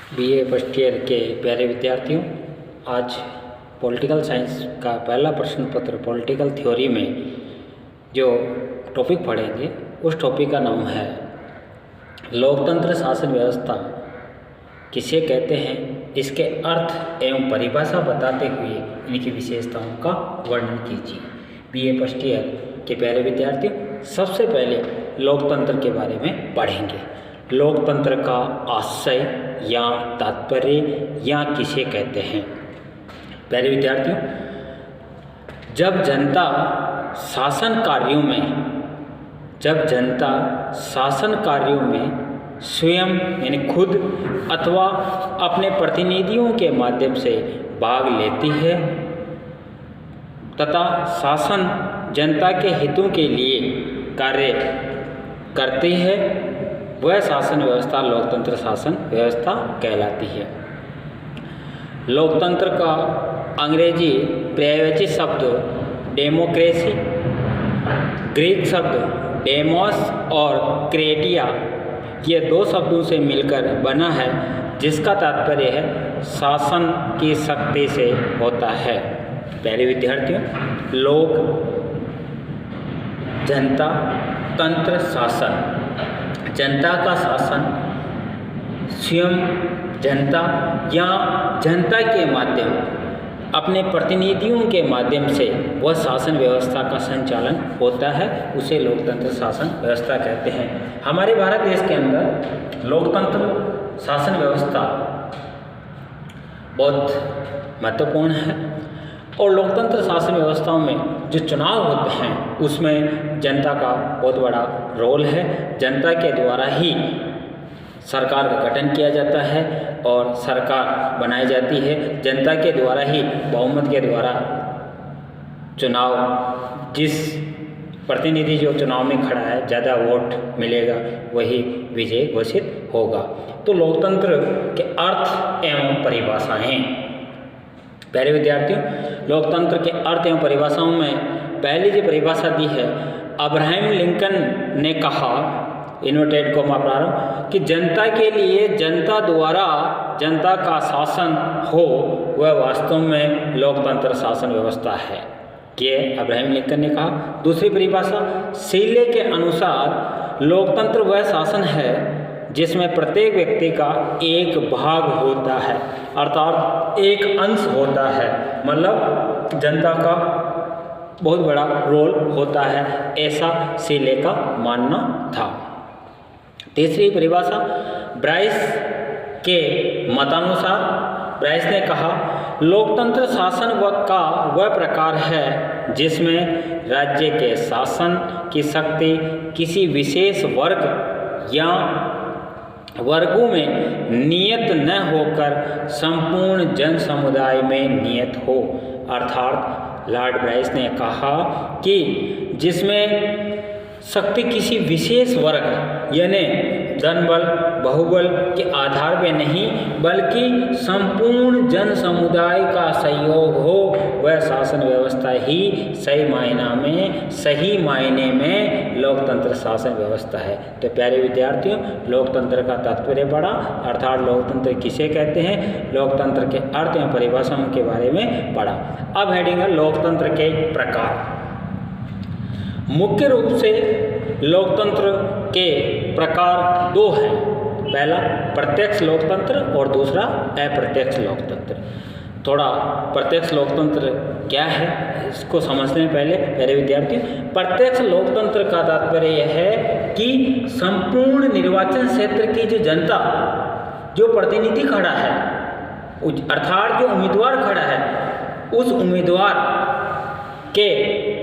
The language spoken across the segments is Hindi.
बीए फर्स्ट ईयर के प्यारे विद्यार्थियों, आज पॉलिटिकल साइंस का पहला प्रश्न पत्र पॉलिटिकल थ्योरी में जो टॉपिक पढ़ेंगे उस टॉपिक का नाम है लोकतंत्र शासन व्यवस्था किसे कहते हैं, इसके अर्थ एवं परिभाषा बताते हुए इनकी विशेषताओं का वर्णन कीजिए। बीए फर्स्ट ईयर के प्यारे विद्यार्थियों, सबसे पहले लोकतंत्र के बारे में पढ़ेंगे। लोकतंत्र का आशय या तात्पर्य या किसे कहते हैं। प्यारे विद्यार्थियों, जब जनता शासन कार्यों में स्वयं यानी खुद अथवा अपने प्रतिनिधियों के माध्यम से भाग लेती है तथा शासन जनता के हितों के लिए कार्य करती है, वह शासन व्यवस्था लोकतंत्र शासन व्यवस्था कहलाती है। लोकतंत्र का अंग्रेजी पर्यायवाची शब्द डेमोक्रेसी, ग्रीक शब्द डेमोस और क्रेटिया, ये दो शब्दों से मिलकर बना है, जिसका तात्पर्य है शासन की शक्ति से होता है। प्यारे विद्यार्थियों, लोक, जनता, तंत्र, शासन। जनता का शासन स्वयं जनता या जनता के माध्यम अपने प्रतिनिधियों के माध्यम से वह शासन व्यवस्था का संचालन होता है, उसे लोकतंत्र शासन व्यवस्था कहते हैं। हमारे भारत देश के अंदर लोकतंत्र शासन व्यवस्था बहुत महत्वपूर्ण है और लोकतंत्र शासन व्यवस्थाओं में जो चुनाव होते हैं उसमें जनता का बहुत बड़ा रोल है। जनता के द्वारा ही सरकार का गठन किया जाता है और सरकार बनाई जाती है। जनता के द्वारा ही बहुमत के द्वारा चुनाव, जिस प्रतिनिधि जो चुनाव में खड़ा है ज़्यादा वोट मिलेगा वही विजय घोषित होगा। तो लोकतंत्र के अर्थ एवं परिभाषाएं। प्यारे विद्यार्थियों, लोकतंत्र के अर्थ एवं परिभाषाओं में पहली जो परिभाषा दी है, अब्राहम लिंकन ने कहा, इन्वर्टेड कोमा प्रारंभ, कि जनता के लिए जनता द्वारा जनता का शासन हो वह वास्तव में लोकतंत्र शासन व्यवस्था है, ये अब्राहम लिंकन ने कहा। दूसरी परिभाषा, शीले के अनुसार लोकतंत्र वह शासन है जिसमें प्रत्येक व्यक्ति का एक भाग होता है, अर्थात एक अंश होता है, मतलब जनता का बहुत बड़ा रोल होता है, ऐसा शीले का मानना था। तीसरी परिभाषा, ब्राइस के मतानुसार, ब्राइस ने कहा, लोकतंत्र शासन का वह प्रकार है जिसमें राज्य के शासन की शक्ति किसी विशेष वर्ग या वर्गों में नियत न होकर संपूर्ण जन समुदाय में नियत हो। अर्थात लॉर्ड ब्राइस ने कहा कि जिसमें शक्ति किसी विशेष वर्ग यानी धन बल बाहुबल के आधार पे नहीं बल्कि संपूर्ण जन समुदाय का सहयोग हो, वह शासन व्यवस्था ही सही मायने में लोकतंत्र शासन व्यवस्था है। तो प्यारे विद्यार्थियों, लोकतंत्र का तात्पर्य पढ़ा, अर्थात लोकतंत्र किसे कहते हैं, लोकतंत्र के अर्थ एवं परिभाषाओं के बारे में पढ़ा। अब हेडिंग है लोकतंत्र के प्रकार। मुख्य रूप से लोकतंत्र के प्रकार दो हैं, पहला प्रत्यक्ष लोकतंत्र और दूसरा अप्रत्यक्ष लोकतंत्र। थोड़ा प्रत्यक्ष लोकतंत्र क्या है इसको समझने पहले प्यारे विद्यार्थी, प्रत्यक्ष लोकतंत्र का तात्पर्य यह है कि संपूर्ण निर्वाचन क्षेत्र की जो जनता, जो प्रतिनिधि खड़ा है, अर्थात जो उम्मीदवार खड़ा है, उस उम्मीदवार के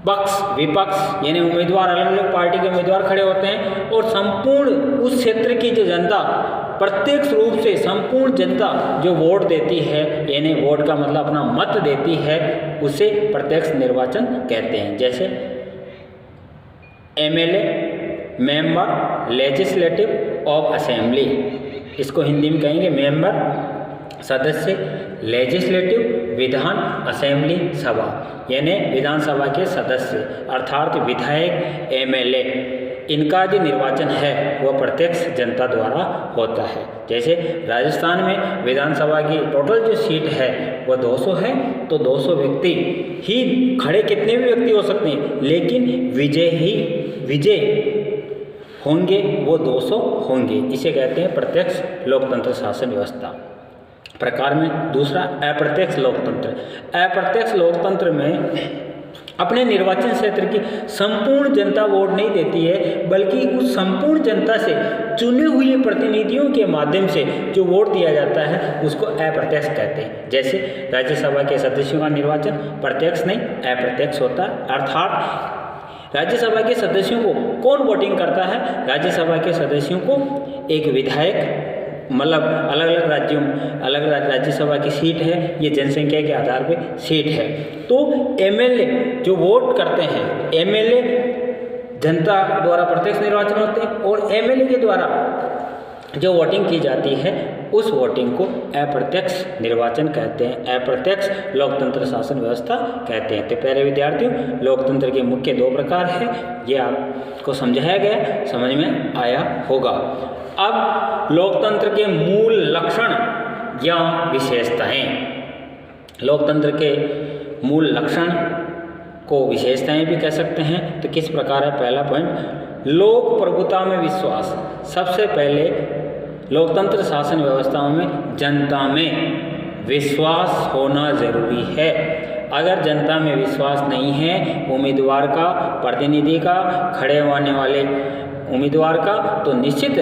पक्ष विपक्ष यानी उम्मीदवार, अलग अलग पार्टी के उम्मीदवार खड़े होते हैं और संपूर्ण उस क्षेत्र की जो जनता, प्रत्यक्ष रूप से संपूर्ण जनता जो वोट देती है, यानी वोट का मतलब अपना मत देती है, उसे प्रत्यक्ष निर्वाचन कहते हैं। जैसे MLA, member legislative of assembly, इसको हिंदी में कहेंगे मेंबर सदस्य, लेजिस्लेटिव विधान असेंबली सभा यानी विधानसभा के सदस्य, अर्थात विधायक, एमएलए। इनका जो निर्वाचन है वह प्रत्यक्ष जनता द्वारा होता है। जैसे राजस्थान में विधानसभा की टोटल जो सीट है वह 200 है, तो 200 व्यक्ति ही खड़े कितने भी व्यक्ति हो सकते हैं, लेकिन विजय होंगे वो 200 होंगे। इसे कहते हैं प्रत्यक्ष लोकतंत्र शासन व्यवस्था। प्रकार में दूसरा अप्रत्यक्ष लोकतंत्र। अप्रत्यक्ष लोकतंत्र में अपने निर्वाचन क्षेत्र की संपूर्ण जनता वोट नहीं देती है, बल्कि उस संपूर्ण जनता से चुने हुए प्रतिनिधियों के माध्यम से जो वोट दिया जाता है उसको अप्रत्यक्ष कहते हैं। जैसे राज्यसभा के सदस्यों का निर्वाचन प्रत्यक्ष नहीं अप्रत्यक्ष होता है। अर्थात राज्यसभा के सदस्यों को कौन वोटिंग करता है? राज्यसभा के सदस्यों को एक विधायक, मतलब अलग अलग राज्यों अलग राज्यसभा की सीट है, ये जनसंख्या के आधार पे सीट है। तो एमएलए जो वोट करते हैं, एमएलए जनता द्वारा प्रत्यक्ष निर्वाचन होते हैं, और एमएलए के द्वारा जो वोटिंग की जाती है उस वोटिंग को अप्रत्यक्ष निर्वाचन कहते हैं, अप्रत्यक्ष लोकतंत्र शासन व्यवस्था कहते हैं। तो प्यारे विद्यार्थियों, लोकतंत्र के मुख्य 2 प्रकार हैं, ये आपको समझाया गया, समझ में आया होगा। अब लोकतंत्र के मूल लक्षण या विशेषताएं। लोकतंत्र के मूल लक्षण को विशेषताएं भी कह सकते हैं। तो किस प्रकार है? पहला पॉइंट, लोक प्रभुता में विश्वास। सबसे पहले लोकतंत्र शासन व्यवस्थाओं में जनता में विश्वास होना जरूरी है। अगर जनता में विश्वास नहीं है उम्मीदवार का, प्रतिनिधि का, खड़े होने वाले उम्मीदवार का, तो निश्चित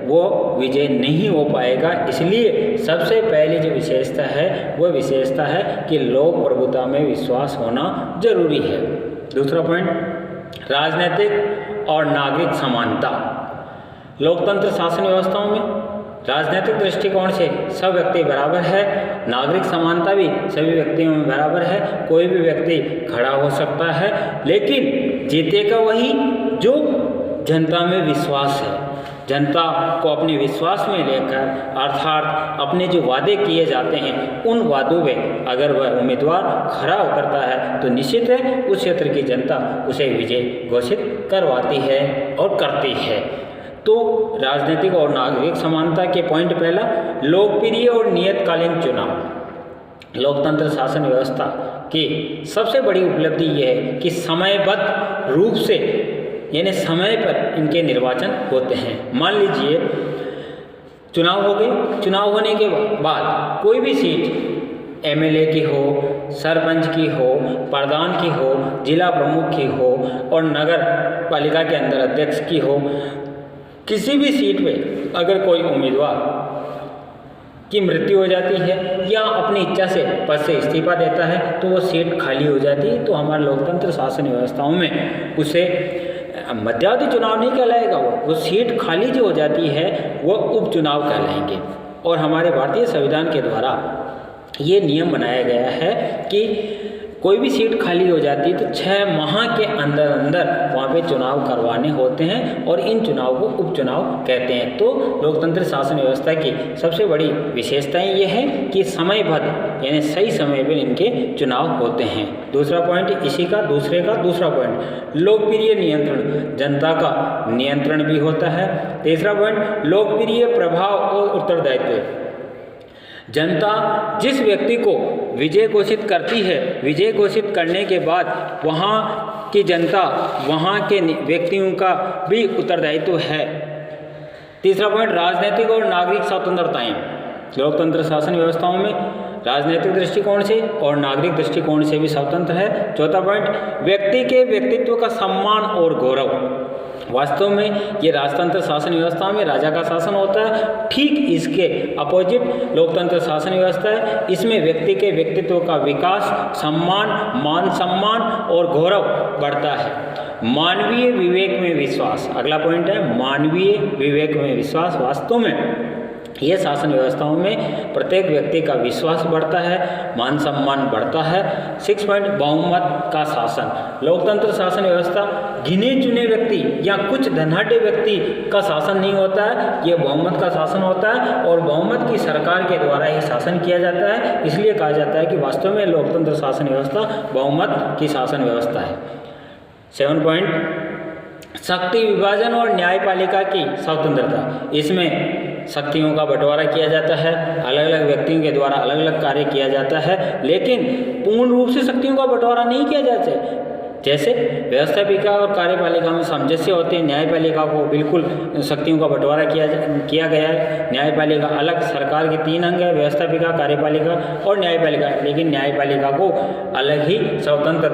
वो विजय नहीं हो पाएगा। इसलिए सबसे पहली जो विशेषता है वो विशेषता है कि लोक प्रभुता में विश्वास होना जरूरी है। दूसरा पॉइंट, राजनीतिक और नागरिक समानता। लोकतंत्र शासन व्यवस्थाओं में राजनीतिक दृष्टिकोण से सब व्यक्ति बराबर है, नागरिक समानता भी सभी व्यक्तियों में बराबर है। कोई भी व्यक्ति खड़ा हो सकता है, लेकिन जीतेगा वही जो जनता में विश्वास है। जनता को अपने विश्वास में लेकर, अर्थात अपने जो वादे किए जाते हैं उन वादों में अगर वह उम्मीदवार खड़ा उतरता है तो निश्चित है उस क्षेत्र की जनता उसे विजय घोषित करवाती है और करती है। तो राजनीतिक और नागरिक समानता के पॉइंट पहला, लोकप्रिय और नियतकालीन चुनाव। लोकतंत्र शासन व्यवस्था की सबसे बड़ी उपलब्धि यह है कि समयबद्ध रूप से यानी समय पर इनके निर्वाचन होते हैं। मान लीजिए चुनाव हो गए, चुनाव होने के बाद कोई भी सीट एमएलए की हो, सरपंच की हो, प्रधान की हो, जिला प्रमुख की हो और नगर पालिका के अंदर अध्यक्ष की हो, किसी भी सीट पे अगर कोई उम्मीदवार की मृत्यु हो जाती है या अपनी इच्छा से पद से इस्तीफा देता है तो वो सीट खाली हो जाती है। तो हमारे लोकतंत्र शासन व्यवस्थाओं में उसे मध्यावधि चुनाव नहीं कहलाएगा, वो सीट खाली जो हो जाती है वो उपचुनाव कहलाएंगे। और हमारे भारतीय संविधान के द्वारा ये नियम बनाया गया है कि कोई भी सीट खाली हो जाती है तो 6 माह के अंदर अंदर वहाँ पे चुनाव करवाने होते हैं और इन चुनाव को उपचुनाव कहते हैं। तो लोकतंत्र शासन व्यवस्था की सबसे बड़ी विशेषताएं ये है कि समयबद्ध यानी सही समय पर इनके चुनाव होते हैं। दूसरा पॉइंट इसी का दूसरा पॉइंट, लोकप्रिय नियंत्रण, जनता का नियंत्रण भी होता है। तीसरा पॉइंट, लोकप्रिय प्रभाव और उत्तरदायित्व। जनता जिस व्यक्ति को विजय घोषित करती है, विजय घोषित करने के बाद वहाँ की जनता, वहाँ के व्यक्तियों का भी उत्तरदायित्व है। तीसरा पॉइंट, राजनीतिक और नागरिक स्वतंत्रताएं। लोकतंत्र शासन व्यवस्थाओं में राजनीतिक दृष्टिकोण से और नागरिक दृष्टिकोण से भी स्वतंत्र है। चौथा पॉइंट, व्यक्ति के व्यक्तित्व का सम्मान और गौरव। वास्तव में ये राजतंत्र शासन व्यवस्था में राजा का शासन होता है, ठीक इसके अपोजिट लोकतंत्र शासन व्यवस्था है। इसमें व्यक्ति के व्यक्तित्व का विकास, सम्मान, मान सम्मान और गौरव बढ़ता है। मानवीय विवेक में विश्वास, अगला पॉइंट है मानवीय विवेक में विश्वास। वास्तव में ये शासन व्यवस्थाओं में प्रत्येक व्यक्ति का विश्वास बढ़ता है, मान सम्मान बढ़ता है। 6 पॉइंट, बहुमत का शासन। लोकतंत्र शासन व्यवस्था गिने चुने व्यक्ति या कुछ धनाढ़ व्यक्ति का शासन नहीं होता है, ये बहुमत का शासन होता है और बहुमत की सरकार के द्वारा ही शासन किया जाता है। इसलिए कहा जाता है कि वास्तव में लोकतंत्र शासन व्यवस्था बहुमत की शासन व्यवस्था है। 7 पॉइंट, शक्ति विभाजन और न्यायपालिका की स्वतंत्रता। इसमें शक्तियों का बंटवारा किया जाता है, अलग अलग व्यक्तियों के द्वारा अलग अलग कार्य किया जाता है, लेकिन पूर्ण रूप से शक्तियों का बंटवारा नहीं किया जाता। जैसे व्यवस्थापिका और कार्यपालिका में सामंजस्य होते हैं, न्यायपालिका को बिल्कुल शक्तियों का बंटवारा किया गया है। न्यायपालिका अलग, सरकार के 3 अंग है, व्यवस्थापिका, कार्यपालिका और न्यायपालिका, लेकिन न्यायपालिका को अलग ही स्वतंत्र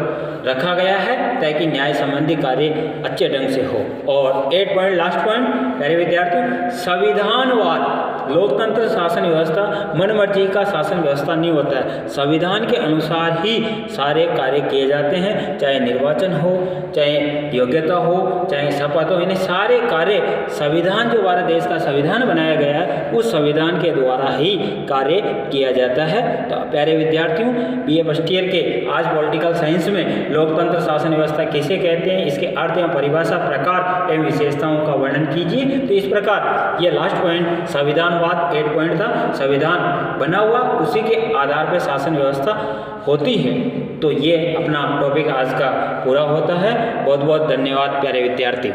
रखा गया है ताकि न्याय संबंधी कार्य अच्छे ढंग से हो। और 8 पॉइंट, लास्ट पॉइंट प्यारे विद्यार्थियों, संविधानवाद। लोकतंत्र शासन व्यवस्था मनमर्जी का शासन व्यवस्था नहीं होता है, संविधान के अनुसार ही सारे कार्य किए जाते हैं, चाहे निर्वाचन हो, चाहे योग्यता हो, चाहे शपथ हो, यानी सारे कार्य संविधान, जो भारत देश का संविधान बनाया गया है, उस संविधान के द्वारा ही कार्य किया जाता है। तो प्यारे विद्यार्थियों, बीए फर्स्ट ईयर के आज पॉलिटिकल साइंस में लोकतंत्र शासन व्यवस्था किसे कहते हैं, इसके अर्थ एवं परिभाषा, प्रकार एवं विशेषताओं का वर्णन कीजिए। तो इस प्रकार ये लास्ट पॉइंट संविधानवाद 8 पॉइंट था। संविधान बना हुआ, उसी के आधार पर शासन व्यवस्था होती है। तो ये अपना टॉपिक आज का पूरा होता है। बहुत बहुत धन्यवाद प्यारे विद्यार्थी।